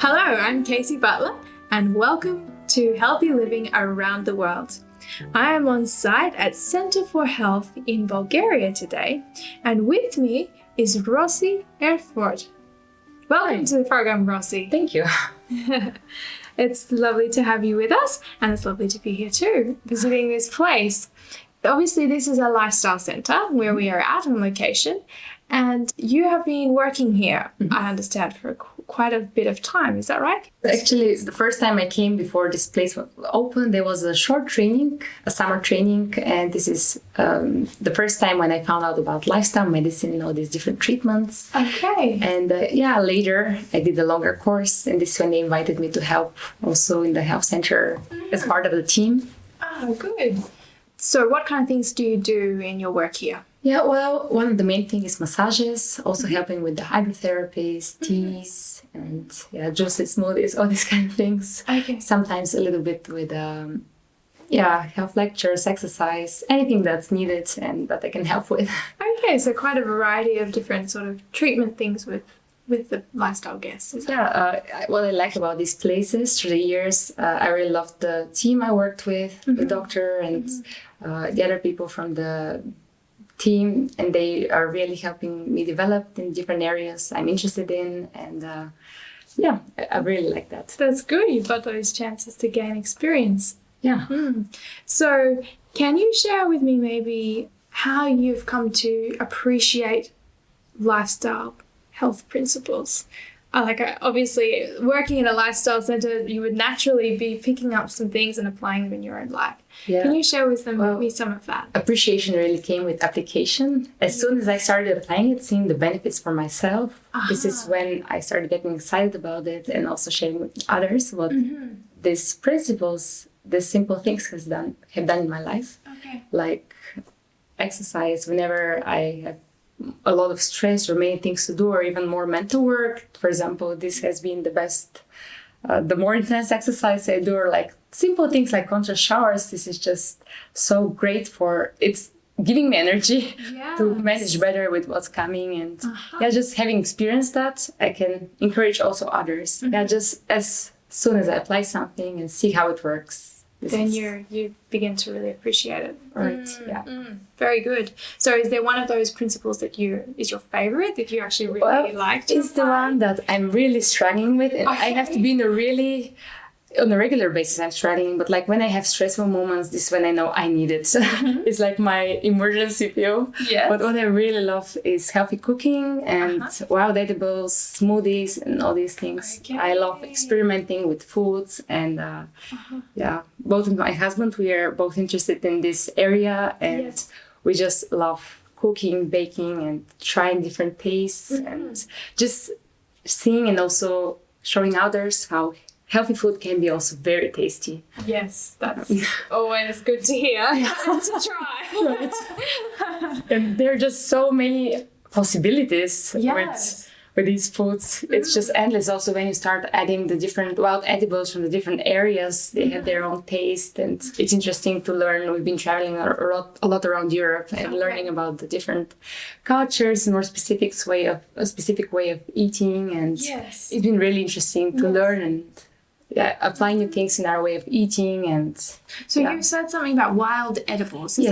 Hello, I'm Kaysie Butler, and welcome to Healthy Living Around the World. I am on site at Center for Health in Bulgaria today, and with me is Rositsa Erfurt. Welcome to the program, Rosie. Thank you. It's lovely to have you with us, and it's lovely to be here too, visiting this place. Obviously, this is a lifestyle center where we are at on location, and you have been working here, I understand, for quite a bit of time. Is that right? Actually, the first time I came before this place was open, there was a short training, a summer training, and this is the first time when I found out about lifestyle medicine and all these different treatments. Okay. And later I did a longer course, and this is when they invited me to help also in the health center as part of the team. Oh, good. So what kind of things do you do in your work here? Yeah, well, one of the main things is massages, also helping with the hydrotherapies, teas, and juices, smoothies, all these kind of things. Okay. Sometimes a little bit with health lectures, exercise, anything that's needed and that I can help with. Okay, so quite a variety of different sort of treatment things with the lifestyle guests. What I like about these places through the years, I really loved the team I worked with, the doctor and the other people from the team, and they are really helping me develop in different areas I'm interested in, and I really like that. That's good. You've got those chances to gain experience. Yeah. So can you share with me maybe how you've come to appreciate lifestyle health principles? Obviously, working in a lifestyle center, you would naturally be picking up some things and applying them in your own life. Yeah. Can you share with me some of that? Appreciation really came with application. As soon as I started applying it, seeing the benefits for myself, this is when I started getting excited about it and also sharing with others what these principles, these simple things have done in my life. Okay. Like exercise whenever I have a lot of stress or many things to do, or even more mental work. For example, this has been the best, the more intense exercise I do, or like simple things like conscious showers. This is just so great it's giving me energy to manage better with what's coming. And just having experienced that, I can encourage also others. Just as soon as I apply something and see how it works, then you begin to really appreciate it. Right. Very good. So is there one of those principles that is your favorite, that you actually really like to It's the one that I'm really struggling with. And I have to be on a regular basis I'm struggling, but like when I have stressful moments, this is when I know I need it. It's like my emergency pill. Yes. But what I really love is healthy cooking and wild edibles, smoothies, and all these things. Okay. I love experimenting with foods, and both with my husband, we are both interested in this area, and we just love cooking, baking, and trying different tastes, and just seeing and also showing others how healthy food can be also very tasty. Yes, that's always good to hear and to try. Right. And there are just so many possibilities with these foods. It's just endless. Also, when you start adding the different wild edibles from the different areas, they have their own taste, and it's interesting to learn. We've been traveling a lot around Europe and learning about the different cultures and more specific way of eating, and it's been really interesting to learn and applying new things in our way of eating. And you said something about wild edibles. Is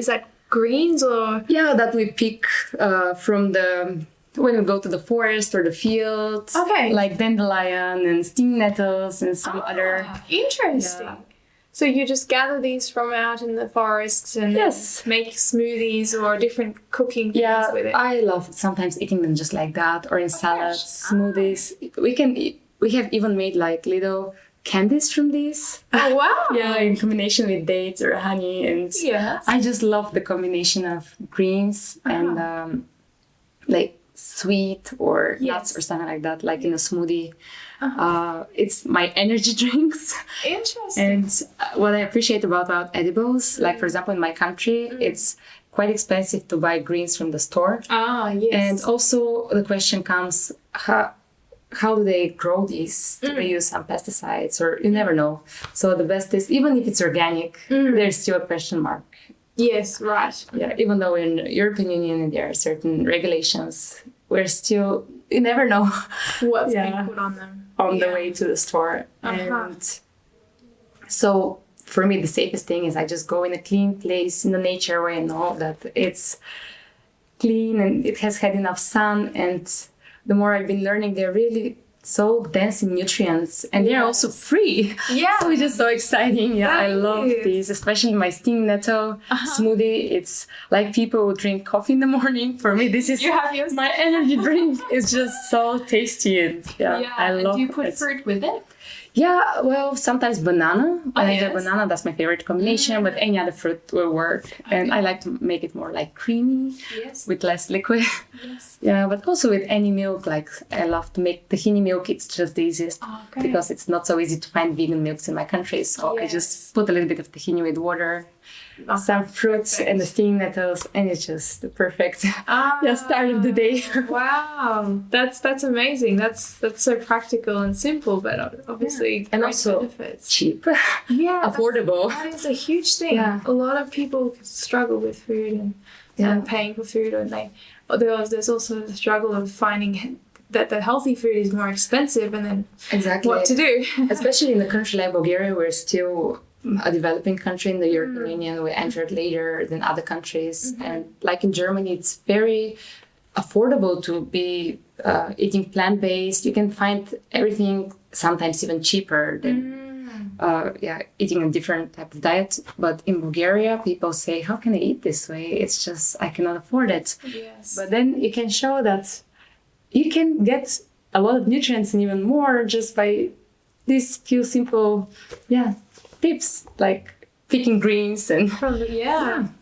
that greens or? Yeah, that we pick from when we go to the forest or the field. Okay. Like dandelion and stinging nettles and some other. Interesting. Yeah. So you just gather these from out in the forests and make smoothies or different cooking things with it. I love sometimes eating them just like that, or in salads, smoothies. We have even made like little candies from these. Oh, wow. In combination with dates or honey. And I just love the combination of greens and like sweet or nuts or something like that, like in a smoothie. It's my energy drinks. Interesting. And what I appreciate about edibles, like for example in my country, it's quite expensive to buy greens from the store. And also the question comes, how do they grow these? Do they use some pesticides, or you never know? So the best is, even if it's organic, there's still a question mark. Yes, right. Yeah, even though in European Union there are certain regulations, we're still, you never know What's being put on them. on the way to the store. And so for me, the safest thing is I just go in a clean place in the nature where I know that it's clean and it has had enough sun. And the more I've been learning, they're really so dense in nutrients, and they're also free. Yeah. So it's just so exciting. Yeah, I love Nice. these, especially my sting nettle smoothie. It's like people who drink coffee in the morning. For me, this is You have yours? my energy drink. It's just so tasty, and I love Do you put it. fruit with it? Yeah, well, sometimes banana. When I have yes. banana, that's my favorite combination, but any other fruit will work. And I like to make it more like creamy Yes. with less liquid. Yes. Yeah, but also with any milk, like I love to make tahini milk. It's just the easiest Okay. because it's not so easy to find vegan milks in my country. So I Yes. just put a little bit of tahini with water, some fruits and the stinging nettles, and it's just the perfect start of the day. Wow, that's amazing. That's so practical and simple, but obviously And great also benefits. cheap, Yeah, affordable. That is a huge thing. Yeah. A lot of people struggle with food and paying for food, and there's also the struggle of finding that the healthy food is more expensive, and then Exactly. what to do. Especially in a country like Bulgaria, we're still a developing country in the European Union. We entered later than other countries. And like in Germany, it's very affordable to be eating plant-based. You can find everything sometimes even cheaper than eating a different type of diet. But in Bulgaria, people say, how can I eat this way? It's just, I cannot afford it. Yes. But then you can show that you can get a lot of nutrients and even more just by these few simple tips, like picking greens and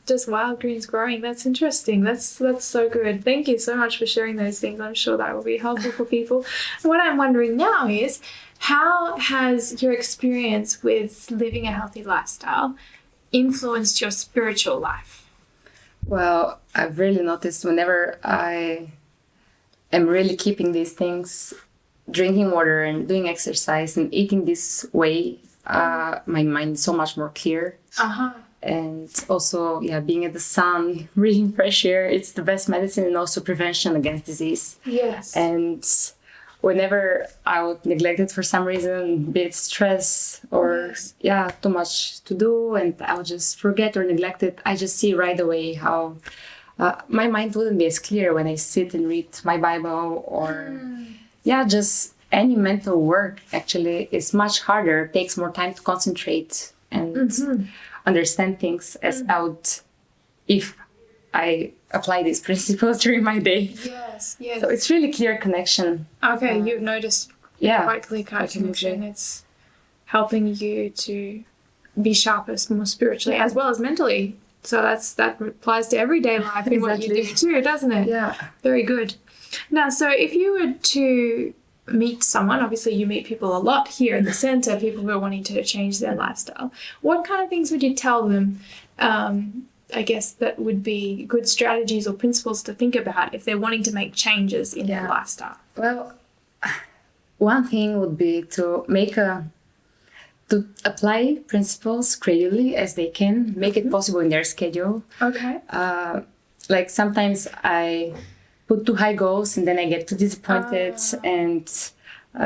just wild greens growing. That's interesting. That's so good. Thank you so much for sharing those things. I'm sure that will be helpful for people. And what I'm wondering now is, how has your experience with living a healthy lifestyle influenced your spiritual life? Well, I've really noticed whenever I am really keeping these things, drinking water and doing exercise and eating this way, my mind is so much more clear. And also, being in the sun, breathing fresh air, it's the best medicine and also prevention against disease. Yes. And whenever I would neglect it for some reason, be it stress or too much to do, and I would just forget or neglect it, I just see right away how my mind wouldn't be as clear when I sit and read my Bible or just any mental work actually is much harder, takes more time to concentrate and understand things as I would if I apply these principles during my day. Yes. So it's really clear connection. Okay, you've noticed quite clear connection. It's helping you to be sharper, more spiritually as well as mentally. So that applies to everyday life in what you do too, doesn't it? Yeah. Very good. Now, so if you were to meet someone, obviously you meet people a lot here in the centre, people who are wanting to change their lifestyle, what kind of things would you tell them, I guess, that would be good strategies or principles to think about if they're wanting to make changes in their lifestyle? Well, one thing would be to to apply principles gradually as they can, make it possible in their schedule. Okay. Like sometimes I put too high goals and then I get too disappointed and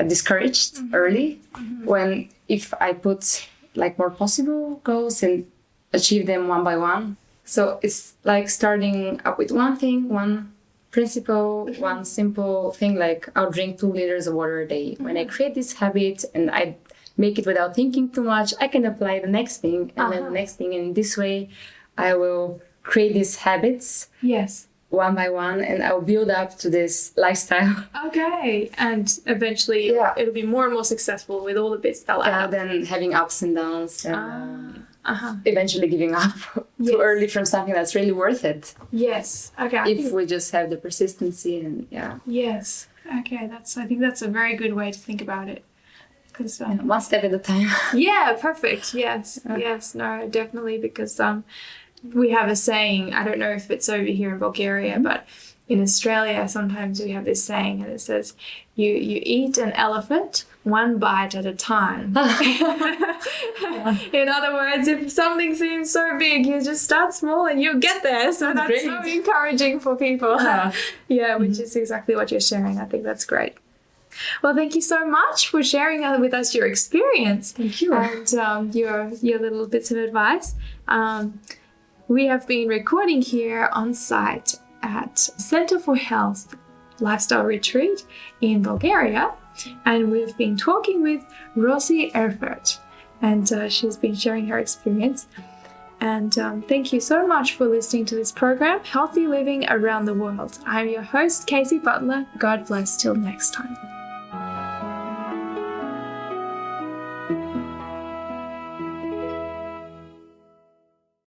discouraged early. When if I put like more possible goals and achieve them one by one. So it's like starting up with one thing, one principle, one simple thing, like I'll drink 2 liters of water a day. When I create this habit and I make it without thinking too much, I can apply the next thing and then the next thing. And this way I will create these habits. Yes. One by one, and I'll build up to this lifestyle. Okay. And eventually it'll be more and more successful with all the bits they'll add up. Then having ups and downs and eventually giving up too early from something that's really worth it. Yes. Okay. If we just have the persistency and Yes. Okay. I think that's a very good way to think about it. Cause, one step at a time. Perfect. Yes. Yes. No, definitely. Because we have a saying, I don't know if it's over here in Bulgaria, but in Australia, sometimes we have this saying, and it says, you eat an elephant one bite at a time. In other words, if something seems so big, you just start small and you'll get there. So that's so encouraging for people. Yeah, which is exactly what you're sharing. I think that's great. Well, thank you so much for sharing with us your experience. Thank you. And your little bits of advice. We have been recording here on site at Center for Health Lifestyle Retreat in Bulgaria, and we've been talking with Rositsa Erfurt, and she's been sharing her experience. And thank you so much for listening to this program, Healthy Living Around the World. I'm your host, Kaysie Butler. God bless till next time.